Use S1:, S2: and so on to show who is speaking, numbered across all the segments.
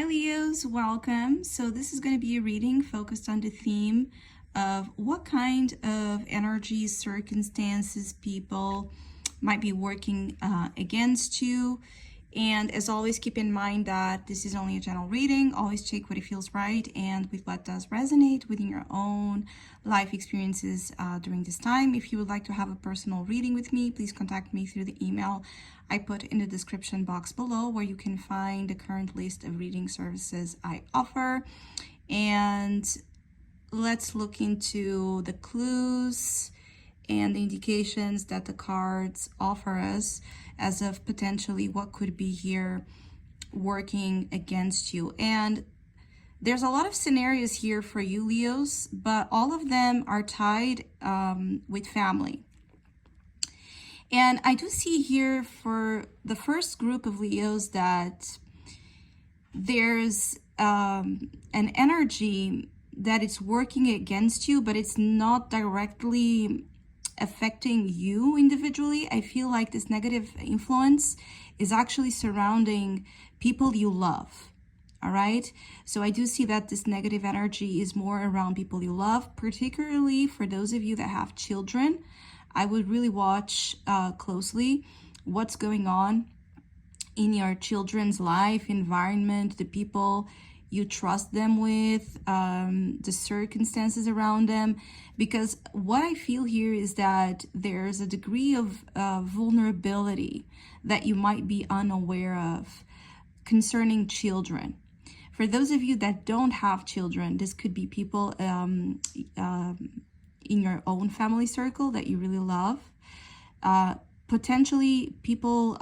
S1: Leos, welcome. So this is going to be a reading focused on the theme of what kind of energies, circumstances, people might be working against you. And as always, keep in mind that this is only a general reading. Always check what it feels right and with what does resonate within your own life experiences during this time. If you would like to have a personal reading with me, please contact me through the email I put in the description box below, where you can find the current list of reading services I offer. And let's look into the clues and the indications that the cards offer us as of potentially what could be here working against you. And there's a lot of scenarios here for you, Leos, but all of them are tied with family. And I do see here for the first group of Leos that there's an energy that it's working against you, but it's not directly affecting you individually. I feel like this negative influence is actually surrounding people you love. All right. So I do see that this negative energy is more around people you love, particularly for those of you that have children. I would really watch closely what's going on in your children's life, environment, the people you trust them with, the circumstances around them. Because what I feel here is that there's a degree of vulnerability that you might be unaware of concerning children. For those of you that don't have children, this could be people in your own family circle that you really love. Potentially people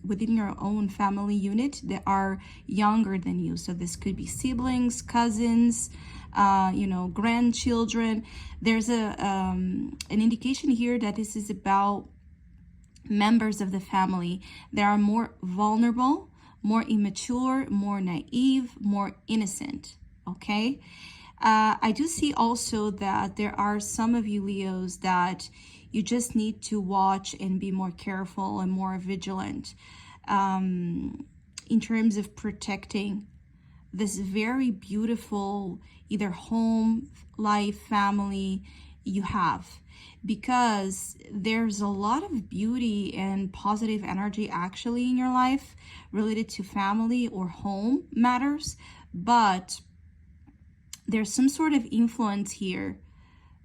S1: within your own family unit that are younger than you. So this could be siblings, cousins, grandchildren. There's an indication here that this is about members of the family that are more vulnerable, more immature, more naive, more innocent, okay? I do see also that there are some of you Leos that you just need to watch and be more careful and more vigilant in terms of protecting this very beautiful either home, life, family you have, because there's a lot of beauty and positive energy actually in your life related to family or home matters, but there's some sort of influence here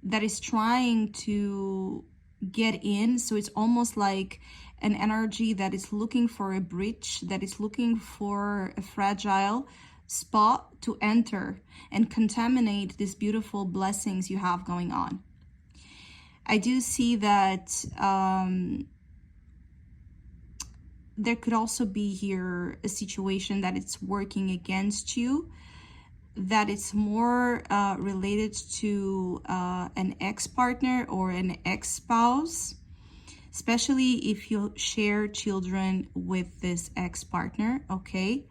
S1: that is trying to get in. So it's almost like an energy that is looking for a breach, that is looking for a fragile spot to enter and contaminate these beautiful blessings you have going on. I do see that there could also be here a situation that it's working against you, that it's more related to an ex-partner or an ex-spouse, especially if you share children with this ex-partner, okay?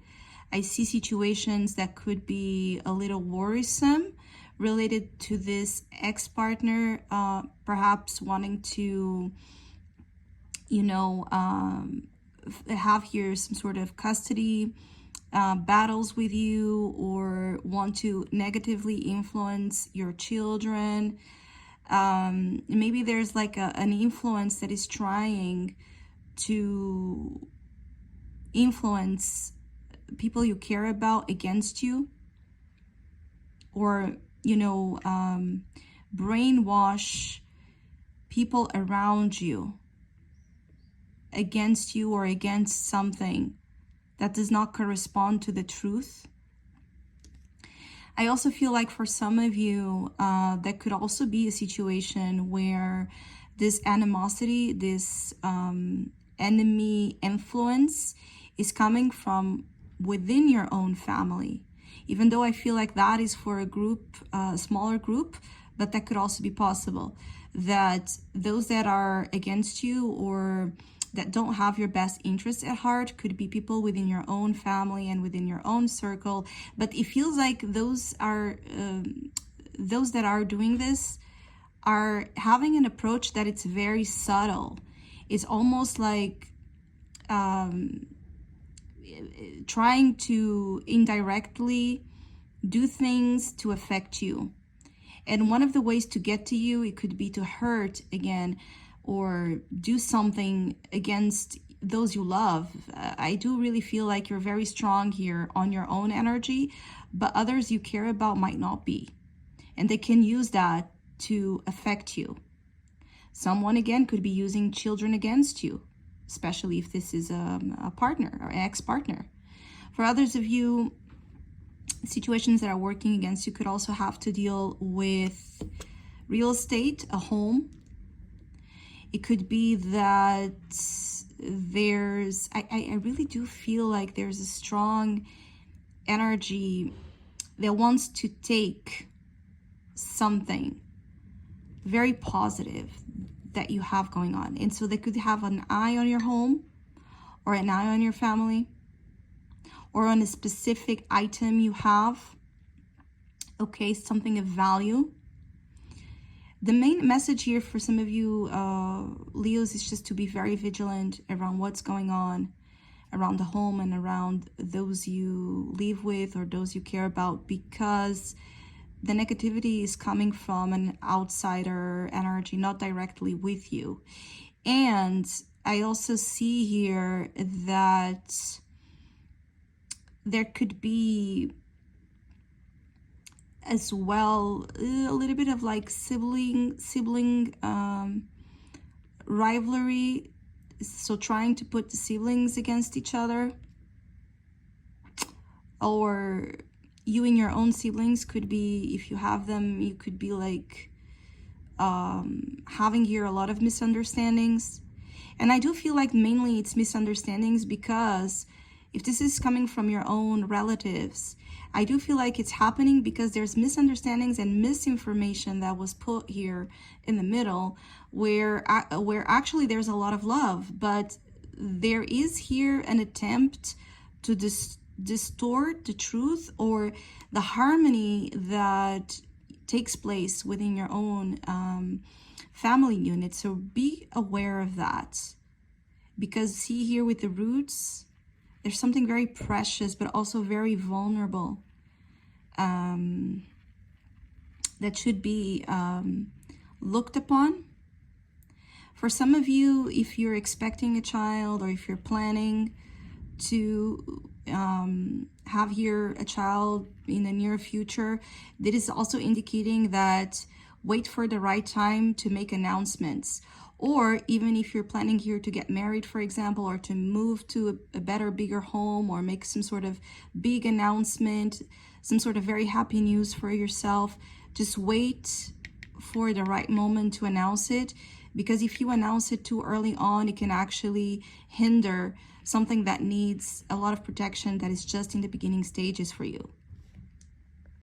S1: I see situations that could be a little worrisome related to this ex-partner, perhaps wanting to, have here some sort of custody battles with you, or want to negatively influence your children. Maybe there's like an influence that is trying to influence people you care about against you, or brainwash people around you against you or against something that does not correspond to the truth. I also feel like for some of you, that could also be a situation where this animosity, this enemy influence is coming from within your own family. Even though I feel like that is for a group, a smaller group, but that could also be possible. That those that are against you or that don't have your best interests at heart could be people within your own family and within your own circle. But it feels like those that are doing this are having an approach that it's very subtle. It's almost like trying to indirectly do things to affect you. And one of the ways to get to you, it could be to hurt again or do something against those you love. I do really feel like you're very strong here on your own energy, but others you care about might not be. And they can use that to affect you. Someone, again, could be using children against you, especially if this is a partner or ex-partner. For others of you, situations that are working against you could also have to deal with real estate, a home. It could be that I really do feel like there's a strong energy that wants to take something very positive that you have going on. And so they could have an eye on your home or an eye on your family or on a specific item you have, okay, something of value. The main message here for some of you Leos is just to be very vigilant around what's going on around the home and around those you live with or those you care about, because the negativity is coming from an outsider energy, not directly with you. And I also see here that there could be as well a little bit of like sibling rivalry, so trying to put the siblings against each other, or you and your own siblings could be, if you have them, you could be like having here a lot of misunderstandings. And I do feel like mainly it's misunderstandings because if this is coming from your own relatives, I do feel like it's happening because there's misunderstandings and misinformation that was put here in the middle, where actually there's a lot of love, but there is here an attempt to distort the truth or the harmony that takes place within your own family unit. So be aware of that, because see here with the roots, there's something very precious but also very vulnerable that should be looked upon. For some of you, if you're expecting a child or if you're planning to have here a child in the near future, that is also indicating that wait for the right time to make announcements. Or even if you're planning here to get married, for example, or to move to a better, bigger home, or make some sort of big announcement, some sort of very happy news for yourself, just wait for the right moment to announce it. Because if you announce it too early on, it can actually hinder something that needs a lot of protection that is just in the beginning stages for you.